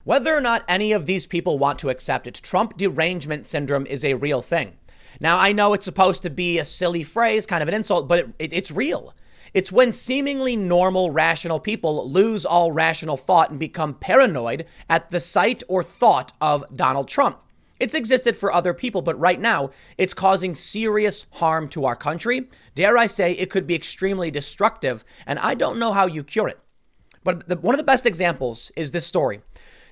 Whether or not any of these people want to accept it, Trump derangement syndrome is a real thing. Now, I know it's supposed to be a silly phrase, kind of an insult, but it's real. It's when seemingly normal, rational people lose all rational thought and become paranoid at the sight or thought of Donald Trump. It's existed for other people, but right now it's causing serious harm to our country. Dare I say it could be extremely destructive, and I don't know how you cure it. But one of the best examples is this story.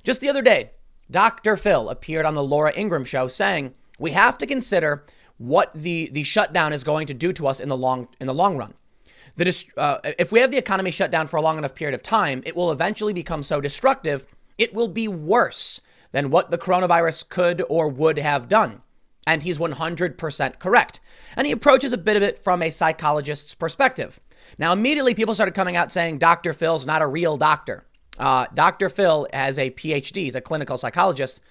Just the other day, Dr. Phil appeared on the Laura Ingraham show saying we have to consider what the shutdown is going to do to us in the long run. If we have the economy shut down for a long enough period of time, it will eventually become so destructive, it will be worse than what the coronavirus could or would have done. And he's 100% correct. And he approaches a bit of it from a psychologist's perspective. Now, immediately people started coming out saying Dr. Phil's not a real doctor. Dr. Phil has a PhD. He's a clinical psychologist.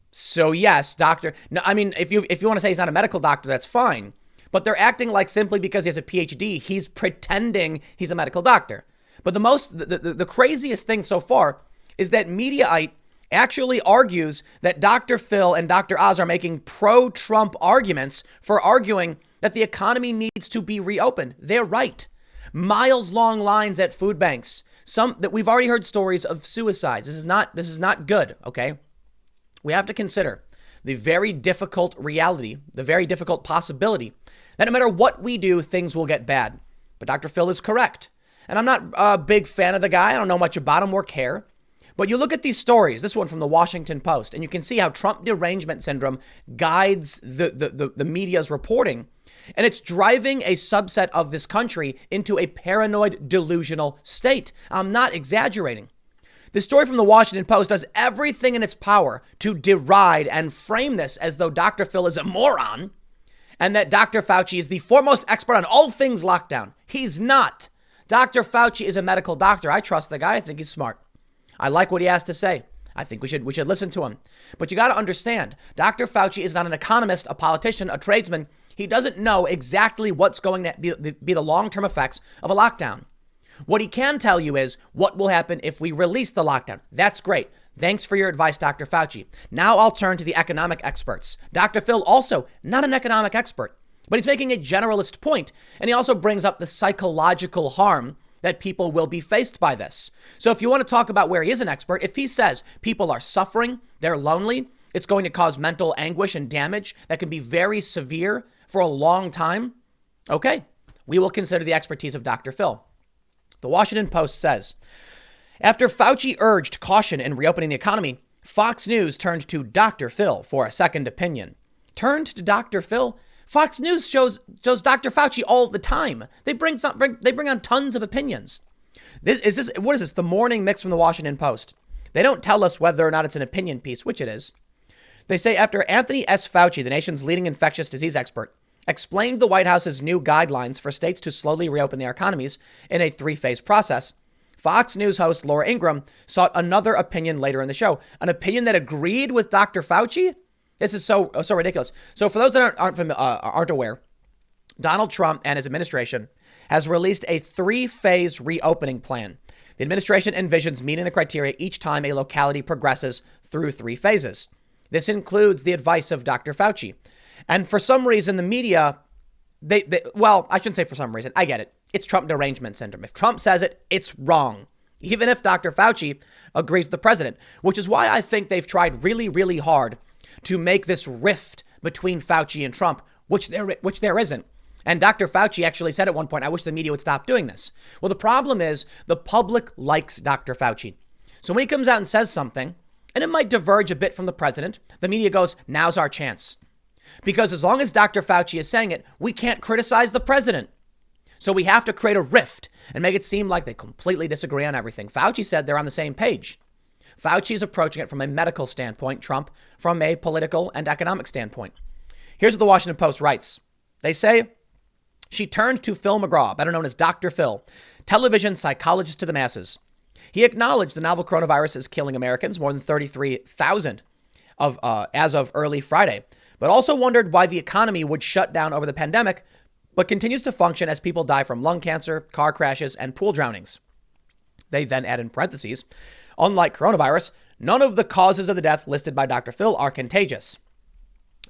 So yes, if you want to say he's not a medical doctor, that's fine. But they're acting like simply because he has a PhD, he's pretending he's a medical doctor. But the craziest thing so far is that Mediaite actually argues that Dr. Phil and Dr. Oz are making pro-Trump arguments for arguing that the economy needs to be reopened. They're right. Miles-long lines at food banks. That we've already heard stories of suicides. This is not good, okay? We have to consider the very difficult reality, the very difficult possibility that no matter what we do, things will get bad. But Dr. Phil is correct. And I'm not a big fan of the guy. I don't know much about him or care. But you look at these stories, this one from the Washington Post, and you can see how Trump derangement syndrome guides the media's reporting. And it's driving a subset of this country into a paranoid, delusional state. I'm not exaggerating. The story from the Washington Post does everything in its power to deride and frame this as though Dr. Phil is a moron and that Dr. Fauci is the foremost expert on all things lockdown. He's not. Dr. Fauci is a medical doctor. I trust the guy. I think he's smart. I like what he has to say. I think we should listen to him. But you got to understand, Dr. Fauci is not an economist, a politician, a tradesman. He doesn't know exactly what's going to be the long-term effects of a lockdown. What he can tell you is what will happen if we release the lockdown. That's great. Thanks for your advice, Dr. Fauci. Now I'll turn to the economic experts. Dr. Phil, also not an economic expert, but he's making a generalist point. And he also brings up the psychological harm that people will be faced by this. So if you want to talk about where he is an expert, if he says people are suffering, they're lonely, it's going to cause mental anguish and damage that can be very severe for a long time, okay, we will consider the expertise of Dr. Phil. The Washington Post says, after Fauci urged caution in reopening the economy, Fox News turned to Dr. Phil for a second opinion. Turned to Dr. Phil? Fox News shows Dr. Fauci all the time. They bring on tons of opinions. What is this? The morning mix from the Washington Post. They don't tell us whether or not it's an opinion piece, which it is. They say after Anthony S. Fauci, the nation's leading infectious disease expert, explained the White House's new guidelines for states to slowly reopen their economies in a 3-phase process, Fox News host Laura Ingraham sought another opinion later in the show, an opinion that agreed with Dr. Fauci. This is so ridiculous. So for those that aren't aware, Donald Trump and his administration has released a 3-phase reopening plan. The administration envisions meeting the criteria each time a locality progresses through 3 phases. This includes the advice of Dr. Fauci. And for some reason, the media, well, I shouldn't say for some reason. I get it. It's Trump derangement syndrome. If Trump says it, it's wrong. Even if Dr. Fauci agrees with the president, which is why I think they've tried really, really hard to make this rift between Fauci and Trump, which there isn't. And Dr. Fauci actually said at one point, I wish the media would stop doing this. Well, the problem is the public likes Dr. Fauci. So when he comes out and says something, and it might diverge a bit from the president, the media goes, now's our chance. Because as long as Dr. Fauci is saying it, we can't criticize the president. So we have to create a rift and make it seem like they completely disagree on everything. Fauci said they're on the same page. Fauci is approaching it from a medical standpoint, Trump from a political and economic standpoint. Here's what the Washington Post writes. They say, she turned to Phil McGraw, better known as Dr. Phil, television psychologist to the masses. He acknowledged the novel coronavirus is killing Americans, more than 33,000 as of early Friday, but also wondered why the economy would shut down over the pandemic, but continues to function as people die from lung cancer, car crashes, and pool drownings. They then add in parentheses, unlike coronavirus, None of the causes of the death listed by Dr. Phil are contagious.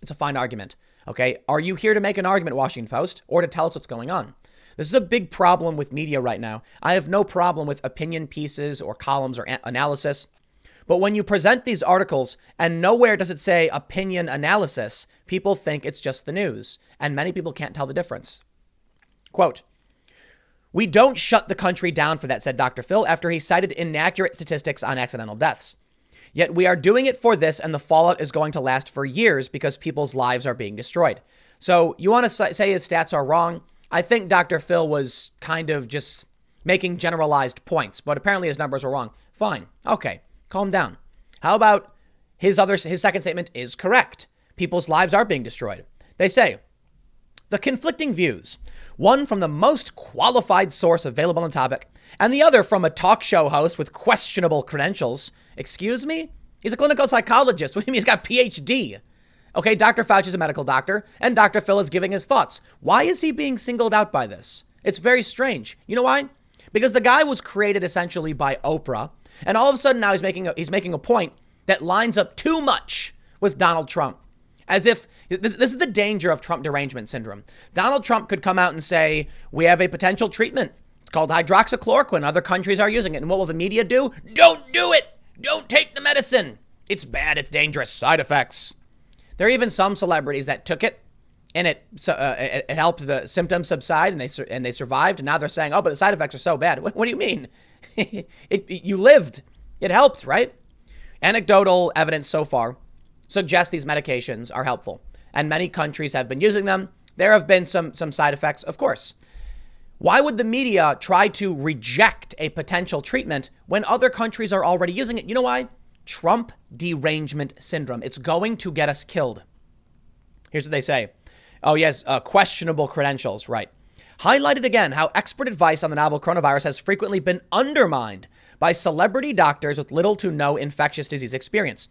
It's a fine argument. Okay, are you here to make an argument, Washington Post, or to tell us what's going on? This is a big problem with media right now. I have no problem with opinion pieces or columns or analysis. But when you present these articles and nowhere does it say opinion analysis, people think it's just the news. And many people can't tell the difference. Quote, "We don't shut the country down for that," said Dr. Phil after he cited inaccurate statistics on accidental deaths. "Yet we are doing it for this, and the fallout is going to last for years because people's lives are being destroyed." So you want to say his stats are wrong? I think Dr. Phil was kind of just making generalized points, but apparently his numbers were wrong. Fine. Okay. Calm down. How about his second statement is correct? People's lives are being destroyed. They say, "The conflicting views, one from the most qualified source available on the topic, and the other from a talk show host with questionable credentials." Excuse me? He's a clinical psychologist. What do you mean he's got a PhD? Okay, Dr. Fauci's a medical doctor, and Dr. Phil is giving his thoughts. Why is he being singled out by this? It's very strange. You know why? Because the guy was created essentially by Oprah, and all of a sudden now he's making a point that lines up too much with Donald Trump. As if this is the danger of Trump derangement syndrome. Donald Trump could come out and say, "We have a potential treatment. It's called hydroxychloroquine. Other countries are using it." And what will the media do? "Don't do it. Don't take the medicine. It's bad. It's dangerous. Side effects." There are even some celebrities that took it and it helped the symptoms subside and they survived. And now they're saying, "Oh, but the side effects are so bad." What do you mean? You lived. It helped, right? Anecdotal evidence so far suggests these medications are helpful, and many countries have been using them. There have been some side effects, of course. Why would the media try to reject a potential treatment when other countries are already using it? You know why? Trump derangement syndrome. It's going to get us killed. Here's what they say. Oh, yes, questionable credentials, right. Highlighted again how expert advice on the novel coronavirus has frequently been undermined by celebrity doctors with little to no infectious disease experience.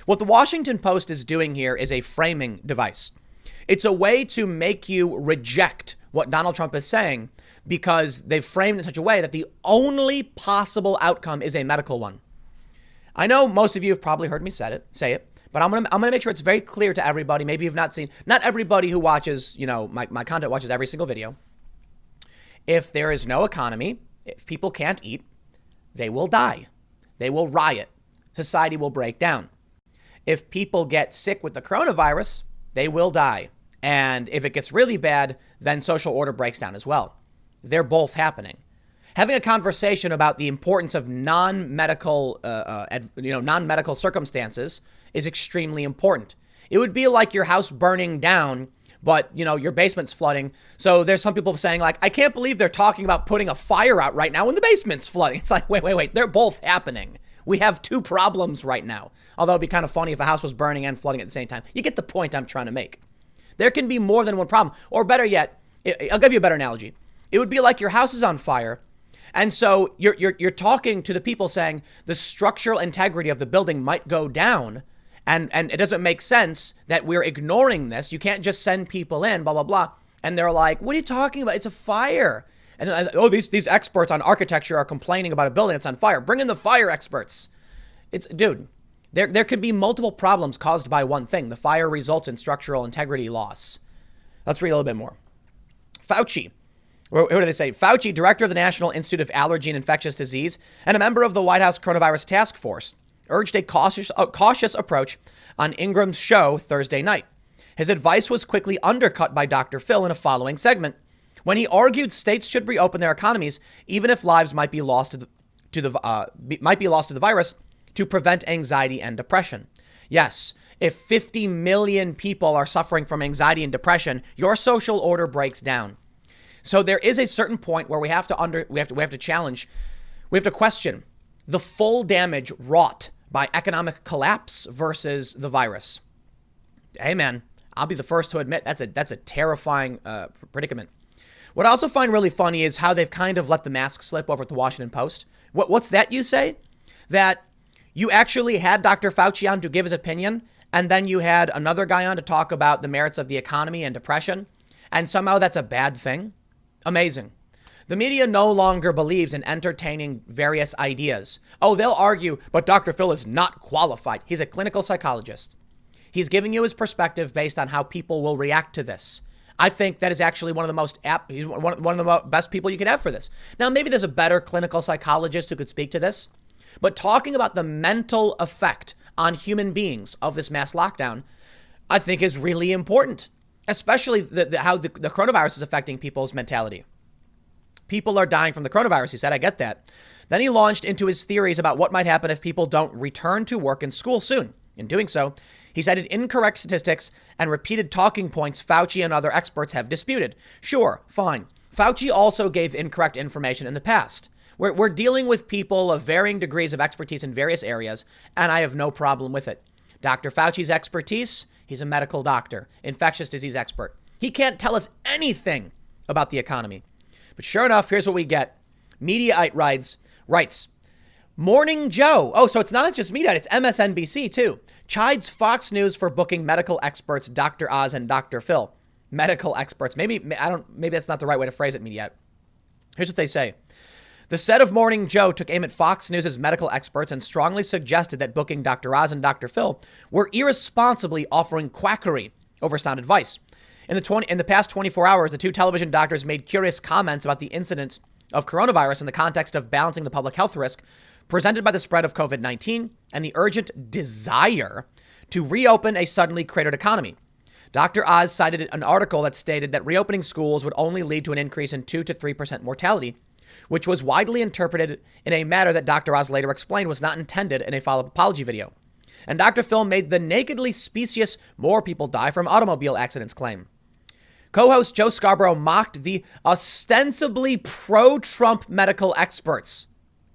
What the Washington Post is doing here is a framing device. It's a way to make you reject what Donald Trump is saying because they've framed it in such a way that the only possible outcome is a medical one. I know most of you have probably heard me say it, but I'm gonna make sure it's very clear to everybody. Maybe you've not seen, not everybody who watches, my content watches every single video. If there is no economy, if people can't eat, they will die. They will riot. Society will break down. If people get sick with the coronavirus, they will die. And if it gets really bad, then social order breaks down as well. They're both happening. Having a conversation about the importance of non-medical circumstances is extremely important. It would be like your house burning down, but, your basement's flooding. So there's some people saying, like, I can't believe they're talking about putting a fire out right now when the basement's flooding. It's like, wait. They're both happening. We have two problems right now. Although it'd be kind of funny if a house was burning and flooding at the same time. You get the point I'm trying to make. There can be more than one problem. Or better yet, I'll give you a better analogy. It would be like your house is on fire. And so you're talking to the people saying the structural integrity of the building might go down. And it doesn't make sense that we're ignoring this. You can't just send people in, blah, blah, blah. And they're like, what are you talking about? It's a fire. And then, these experts on architecture are complaining about a building that's on fire. Bring in the fire experts. Dude, there could be multiple problems caused by one thing. The fire results in structural integrity loss. Let's read a little bit more. Fauci. What do they say? Fauci, director of the National Institute of Allergy and Infectious Disease and a member of the White House Coronavirus Task Force, urged a cautious approach on Ingram's show Thursday night. His advice was quickly undercut by Dr. Phil in a following segment when he argued states should reopen their economies even if lives might be lost to the virus to prevent anxiety and depression. Yes, if 50 million people are suffering from anxiety and depression, your social order breaks down. So there is a certain point where we have to question the full damage wrought by economic collapse versus the virus. Hey man, I'll be the first to admit that's a terrifying predicament. What I also find really funny is how they've kind of let the mask slip over at the Washington Post. What's that you say? That you actually had Dr. Fauci on to give his opinion, and then you had another guy on to talk about the merits of the economy and depression, and somehow that's a bad thing? Amazing. The media no longer believes in entertaining various ideas. Oh, they'll argue, but Dr. Phil is not qualified. He's a clinical psychologist. He's giving you his perspective based on how people will react to this. I think that is actually one of the most he's one of the best people you could have for this. Now, maybe there's a better clinical psychologist who could speak to this, but talking about the mental effect on human beings of this mass lockdown, I think is really important, especially how the coronavirus is affecting people's mentality. People are dying from the coronavirus, he said. I get that. Then he launched into his theories about what might happen if people don't return to work and school soon. In doing so, he cited incorrect statistics and repeated talking points Fauci and other experts have disputed. Sure, fine. Fauci also gave incorrect information in the past. We're dealing with people of varying degrees of expertise in various areas, and I have no problem with it. Dr. Fauci's expertise, he's a medical doctor, infectious disease expert. He can't tell us anything about the economy. But sure enough, here's what we get. Mediaite writes, Morning Joe. Oh, so it's not just Mediaite, it's MSNBC too. Chides Fox News for booking medical experts Dr. Oz and Dr. Phil. Medical experts. Maybe that's not the right way to phrase it, Mediaite. Here's what they say. The set of Morning Joe took aim at Fox News' medical experts and strongly suggested that booking Dr. Oz and Dr. Phil were irresponsibly offering quackery over sound advice. In the past 24 hours, the two television doctors made curious comments about the incidence of coronavirus in the context of balancing the public health risk presented by the spread of COVID-19 and the urgent desire to reopen a suddenly cratered economy. Dr. Oz cited an article that stated that reopening schools would only lead to an increase in 2 to 3% mortality, which was widely interpreted in a manner that Dr. Oz later explained was not intended in a follow-up apology video. And Dr. Phil made the nakedly specious more people die from automobile accidents claim. Co-host Joe Scarborough mocked the ostensibly pro-Trump medical experts.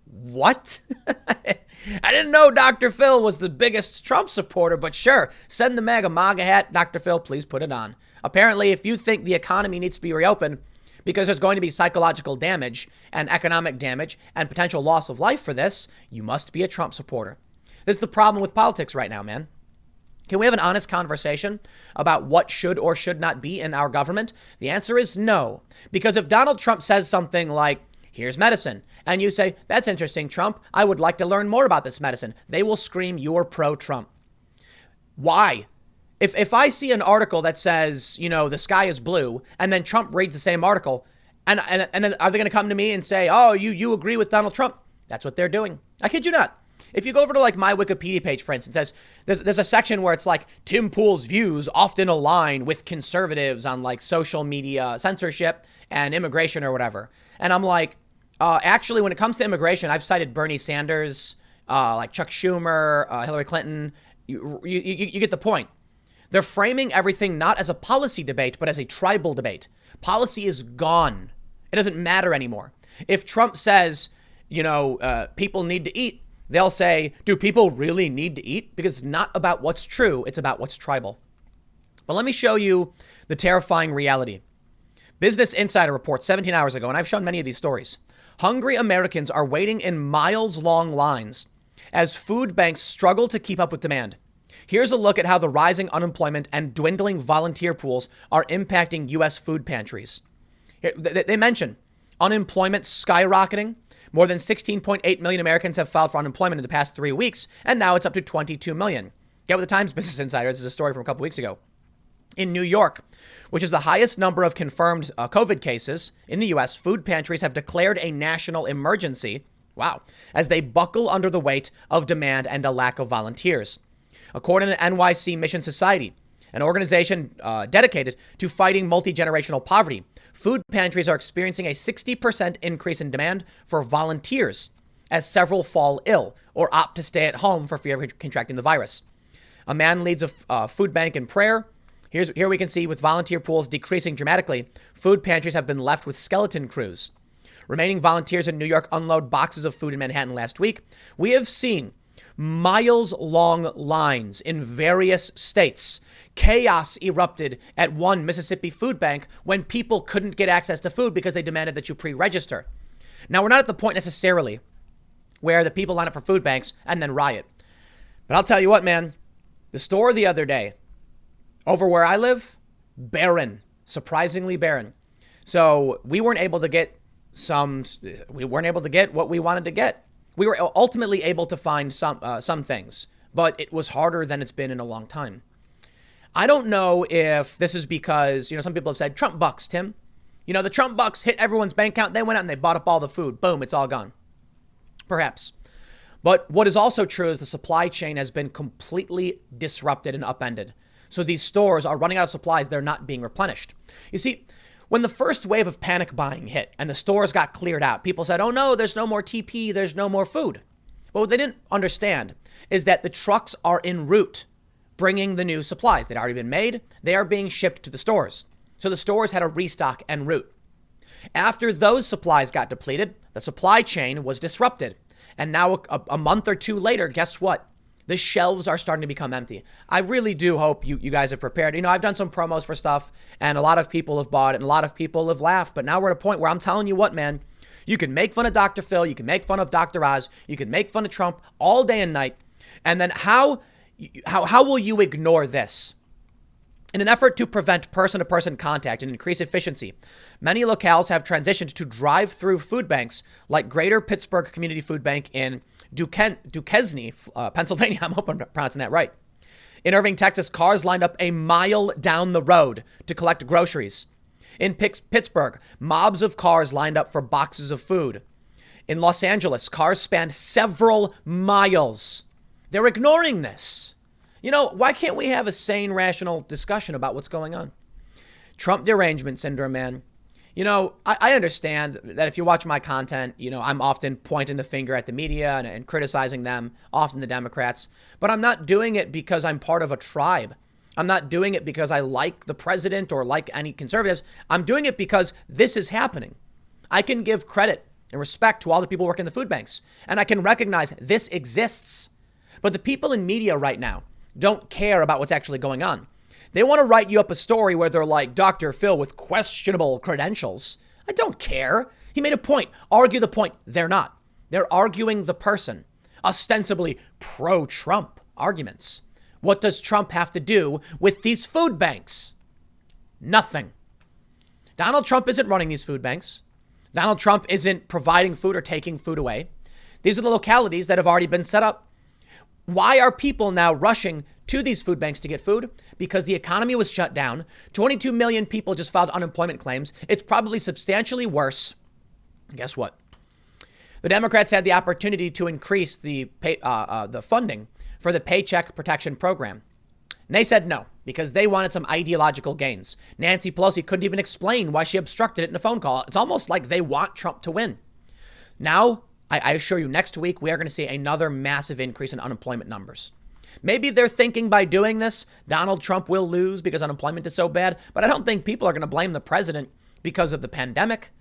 What? I didn't know Dr. Phil was the biggest Trump supporter, but sure, send the MAGA hat. Dr. Phil, please put it on. Apparently, if you think the economy needs to be reopened because there's going to be psychological damage and economic damage and potential loss of life for this, you must be a Trump supporter. This is the problem with politics right now, man. Can we have an honest conversation about what should or should not be in our government? The answer is no. Because if Donald Trump says something like, here's medicine, and you say, that's interesting, Trump, I would like to learn more about this medicine, they will scream, you're pro-Trump. Why? If I see an article that says, the sky is blue, and then Trump reads the same article, and then are they going to come to me and say, oh, you agree with Donald Trump? That's what they're doing. I kid you not. If you go over to like my Wikipedia page, for instance, says there's a section where it's like Tim Pool's views often align with conservatives on like social media censorship and immigration or whatever. And I'm like, actually, when it comes to immigration, I've cited Bernie Sanders, like Chuck Schumer, Hillary Clinton. You get the point. They're framing everything not as a policy debate, but as a tribal debate. Policy is gone. It doesn't matter anymore. If Trump says, people need to eat, they'll say, do people really need to eat? Because it's not about what's true. It's about what's tribal. But let me show you the terrifying reality. Business Insider reports 17 hours ago, and I've shown many of these stories. Hungry Americans are waiting in miles-long lines as food banks struggle to keep up with demand. Here's a look at how the rising unemployment and dwindling volunteer pools are impacting U.S. food pantries. They mention unemployment skyrocketing. More than 16.8 million Americans have filed for unemployment in the past 3 weeks, and now it's up to 22 million. Get with the Times Business Insider. This is a story from a couple weeks ago. In New York, which is the highest number of confirmed COVID cases in the U.S., food pantries have declared a national emergency. Wow. As they buckle under the weight of demand and a lack of volunteers. According to NYC Mission Society, an organization dedicated to fighting multi-generational poverty, food pantries are experiencing a 60% increase in demand for volunteers as several fall ill or opt to stay at home for fear of contracting the virus. A man leads a food bank in Prayer. Here we can see with volunteer pools decreasing dramatically, food pantries have been left with skeleton crews. Remaining volunteers in New York unload boxes of food in Manhattan last week. We have seen miles-long lines in various states. Chaos erupted at one Mississippi food bank when people couldn't get access to food because they demanded that you pre-register. Now, we're not at the point necessarily where the people line up for food banks and then riot. But I'll tell you what, man, the store the other day, over where I live, barren, surprisingly barren. So we weren't able to get we weren't able to get what we wanted to get. We were ultimately able to find some things, but it was harder than it's been in a long time. I don't know if this is because, some people have said Trump bucks, Tim. The Trump bucks hit everyone's bank account. They went out and they bought up all the food. Boom, it's all gone. Perhaps. But what is also true is the supply chain has been completely disrupted and upended. So these stores are running out of supplies. They're not being replenished. You see, when the first wave of panic buying hit and the stores got cleared out, people said, oh no, there's no more TP, there's no more food. But what they didn't understand is that the trucks are en route bringing the new supplies. They'd already been made. They are being shipped to the stores. So the stores had a restock en route. After those supplies got depleted, the supply chain was disrupted. And now a month or two later, guess what? The shelves are starting to become empty. I really do hope you guys have prepared. I've done some promos for stuff and a lot of people have bought it and a lot of people have laughed. But now we're at a point where I'm telling you what, man, you can make fun of Dr. Phil. You can make fun of Dr. Oz. You can make fun of Trump all day and night. And then how will you ignore this? In an effort to prevent person-to-person contact and increase efficiency, many locales have transitioned to drive-through food banks like Greater Pittsburgh Community Food Bank in Duquesne, Pennsylvania. I'm hoping I'm pronouncing that right. In Irving, Texas, cars lined up a mile down the road to collect groceries. In Pittsburgh, mobs of cars lined up for boxes of food. In Los Angeles, cars spanned several miles. They're ignoring this. Why can't we have a sane, rational discussion about what's going on? Trump derangement syndrome, man. I understand that if you watch my content, I'm often pointing the finger at the media and criticizing them, often the Democrats. But I'm not doing it because I'm part of a tribe. I'm not doing it because I like the president or like any conservatives. I'm doing it because this is happening. I can give credit and respect to all the people working in the food banks. And I can recognize this exists. But the people in media right now don't care about what's actually going on. They want to write you up a story where they're like Dr. Phil with questionable credentials. I don't care. He made a point. Argue the point. They're not. They're arguing the person. Ostensibly pro-Trump arguments. What does Trump have to do with these food banks? Nothing. Donald Trump isn't running these food banks. Donald Trump isn't providing food or taking food away. These are the localities that have already been set up. Why are people now rushing to these food banks to get food? Because the economy was shut down. 22 million people just filed unemployment claims. It's probably substantially worse. Guess what? The Democrats had the opportunity to increase the funding for the Paycheck Protection Program. And they said no, because they wanted some ideological gains. Nancy Pelosi couldn't even explain why she obstructed it in a phone call. It's almost like they want Trump to win. Now, I assure you, next week, we are going to see another massive increase in unemployment numbers. Maybe they're thinking by doing this, Donald Trump will lose because unemployment is so bad. But I don't think people are going to blame the president because of the pandemic.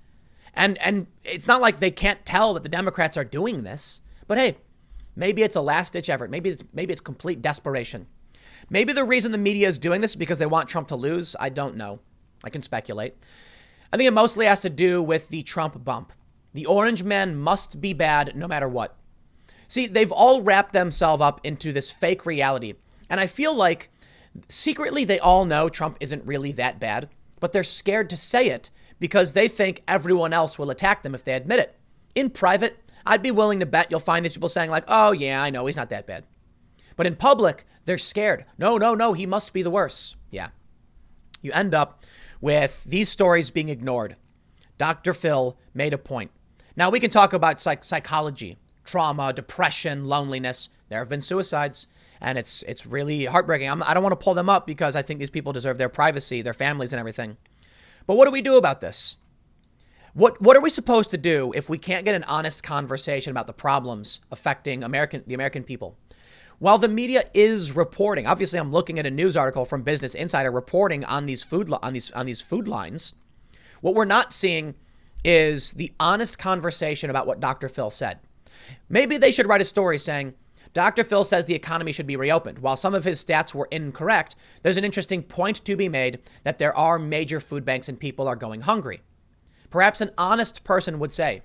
And it's not like they can't tell that the Democrats are doing this. But hey, maybe it's a last-ditch effort. Maybe it's complete desperation. Maybe the reason the media is doing this is because they want Trump to lose. I don't know. I can speculate. I think it mostly has to do with the Trump bump. The orange man must be bad no matter what. See, they've all wrapped themselves up into this fake reality. And I feel like secretly they all know Trump isn't really that bad, but they're scared to say it because they think everyone else will attack them if they admit it. In private, I'd be willing to bet you'll find these people saying like, oh yeah, I know he's not that bad. But in public, they're scared. No, he must be the worst. Yeah. You end up with these stories being ignored. Dr. Phil made a point. Now, we can talk about psychology, trauma, depression, loneliness. There have been suicides, and it's really heartbreaking. I don't want to pull them up because I think these people deserve their privacy, their families and everything. But what do we do about this? What are we supposed to do if we can't get an honest conversation about the problems affecting the American people? While the media is reporting, obviously I'm looking at a news article from Business Insider reporting on these food lines. What we're not seeing is the honest conversation about what Dr. Phil said. Maybe they should write a story saying, Dr. Phil says the economy should be reopened. While some of his stats were incorrect, there's an interesting point to be made that there are major food banks and people are going hungry. Perhaps an honest person would say,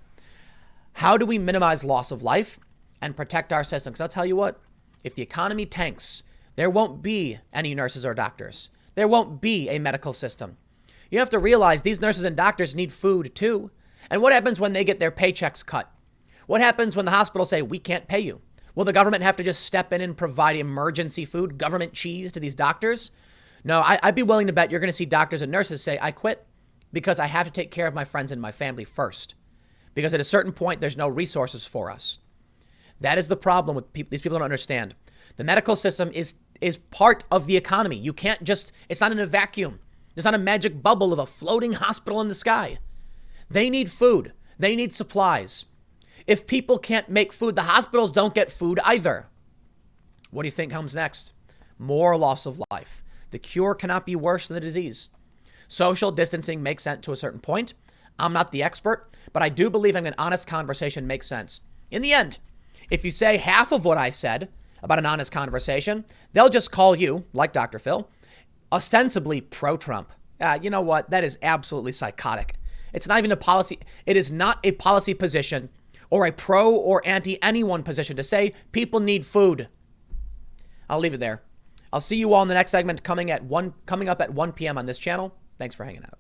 how do we minimize loss of life and protect our system? Because I'll tell you what, if the economy tanks, there won't be any nurses or doctors. There won't be a medical system. You have to realize these nurses and doctors need food too. And what happens when they get their paychecks cut? What happens when the hospitals say, we can't pay you? Will the government have to just step in and provide emergency food, government cheese to these doctors? No, I'd be willing to bet you're going to see doctors and nurses say, I quit because I have to take care of my friends and my family first. Because at a certain point, there's no resources for us. That is the problem with people. These people don't understand. The medical system is part of the economy. You can't just, it's not in a vacuum. It's not a magic bubble of a floating hospital in the sky. They need food. They need supplies. If people can't make food, the hospitals don't get food either. What do you think comes next? More loss of life. The cure cannot be worse than the disease. Social distancing makes sense to a certain point. I'm not the expert, but I do believe an honest conversation makes sense. In the end, if you say half of what I said about an honest conversation, they'll just call you, like Dr. Phil, ostensibly pro-Trump. You know what? That is absolutely psychotic. It's not even a policy. It is not a policy position or a pro or anti-anyone position to say people need food. I'll leave it there. I'll see you all in the next segment coming up at 1 p.m. on this channel. Thanks for hanging out.